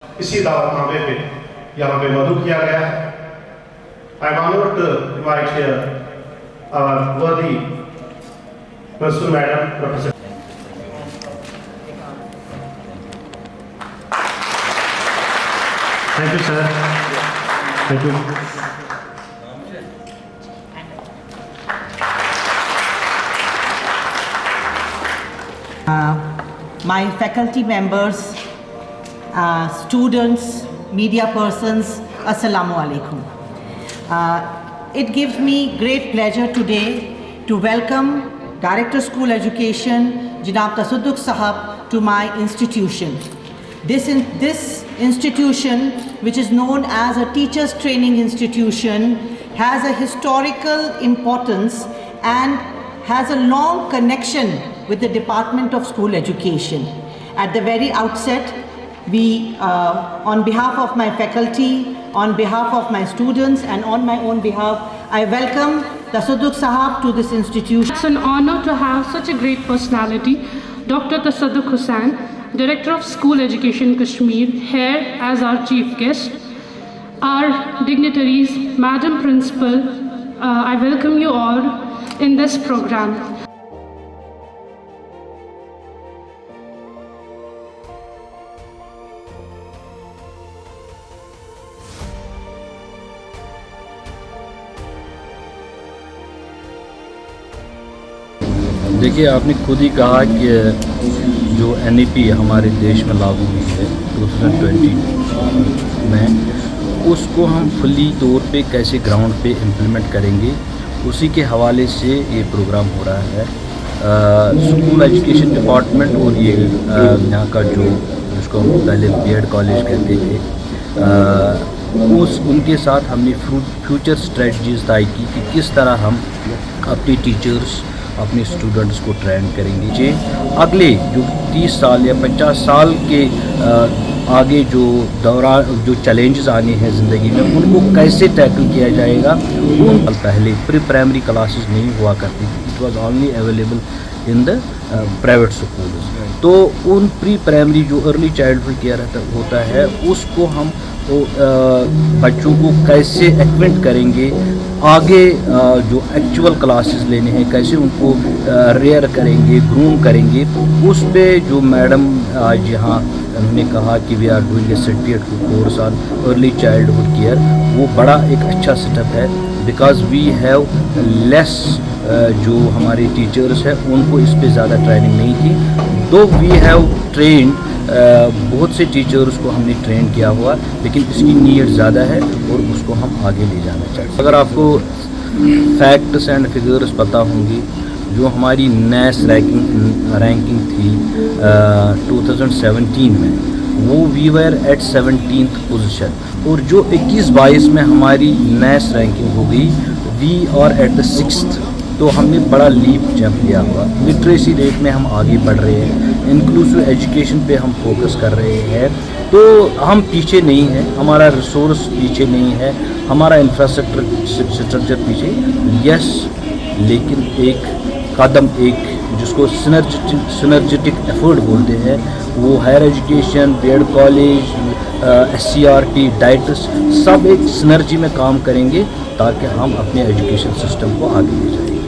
اسی دعوت نامے پہ یہاں پہ مدعو کیا گیا ہے. I am honored to invite here our worthy Principal Madam, Professor. Thank you, sir. Thank you. My faculty members, students, media persons, Assalamu alaikum. It gives me great pleasure today to welcome Director School Education, Janab Tasudduq Sahab, to my institution. This institution, which is known as a teachers training institution, has a historical importance and has a long connection with the Department of School Education. At the very outset, we, on behalf of my faculty, on behalf of my students and on my own behalf, I welcome Tasudduq Sahab to this institution. It's an honor to have such a great personality, Dr. Tasudduq Hussain, Director of School Education Kashmir, here as our chief guest. Our dignitaries, Madam Principal, I welcome you all in this program. دیکھیے، آپ نے خود ہی کہا کہ جو NEP ہمارے دیش میں لاگو ہوئی ہے 2020 میں، اس کو ہم فلی طور پہ کیسے گراؤنڈ پہ امپلیمنٹ کریں گے، اسی کے حوالے سے یہ پروگرام ہو رہا ہے. اسکول ایجوکیشن ڈپارٹمنٹ اور یہ یہاں کا جو جس کو ہم پہلے BEd کالج کہتے تھے، ان کے ساتھ ہم نے فیوچر اسٹریٹجیز طے کی کہ کس طرح ہم اپنی ٹیچرس، اپنے اسٹوڈنٹس کو ٹرین کریں گے کہ اگلے جو 30 سال یا 50 سال کے آگے جو جو چیلنجز آنے ہیں زندگی میں، ان کو کیسے ٹیکل کیا جائے گا. ان پہلے پری پرائمری کلاسز نہیں ہوا کرتی تھی، it was only available in the private schools. تو ان پری پرائمری جو ارلی چائلڈہڈ کیئر ہوتا ہے، اس کو ہم بچوں کو کیسے ایکوینٹ کریں گے، آگے جو ایکچول کلاسز لینے ہیں کیسے ان کو ریئر کریں گے، گروم کریں گے. اس پہ جو میڈم آج یہاں انہوں نے کہا کہ we are doing a certificate course on early childhood care, وہ بڑا ایک اچھا سیٹ اپ ہے. بیکاز وی ہیو لیس جو ہمارے ٹیچرس ہیں ان کو اس پہ زیادہ ٹریننگ نہیں تھی. دو وی ہیو ٹرینڈ بہت سے ٹیچرس کو ہم نے ٹرین کیا ہوا، لیکن اس کی نیڈ زیادہ ہے اور اس کو ہم آگے لے جانا چاہتے ہیں. اگر آپ کو فیکٹس اینڈ فگرس پتہ ہوں گی، جو ہماری نیس رینکنگ تھی 2017 میں، وہ وی ویئر ایٹ 17th پوزیشن، اور جو 21-22 میں ہماری نیس رینکنگ ہو گئی، we are at the 6th. تو ہم نے بڑا لیپ جمپ لیا ہوا. لٹریسی ریٹ میں ہم آگے بڑھ رہے ہیں، انکلوسیو ایجوکیشن پہ ہم فوکس کر رہے ہیں. تو ہم پیچھے نہیں ہیں، ہمارا ریسورس پیچھے نہیں ہے، ہمارا انفراسٹرکچر پیچھے یس، لیکن ایک قدم جس کو سنرجیٹک ایفرٹ بولتے ہیں، وہ higher education, BEd college, SCRT، DIETs, سب ایک سنرجی میں کام کریں گے تاکہ ہم اپنے ایجوکیشن سسٹم کو آگے لے جائیں.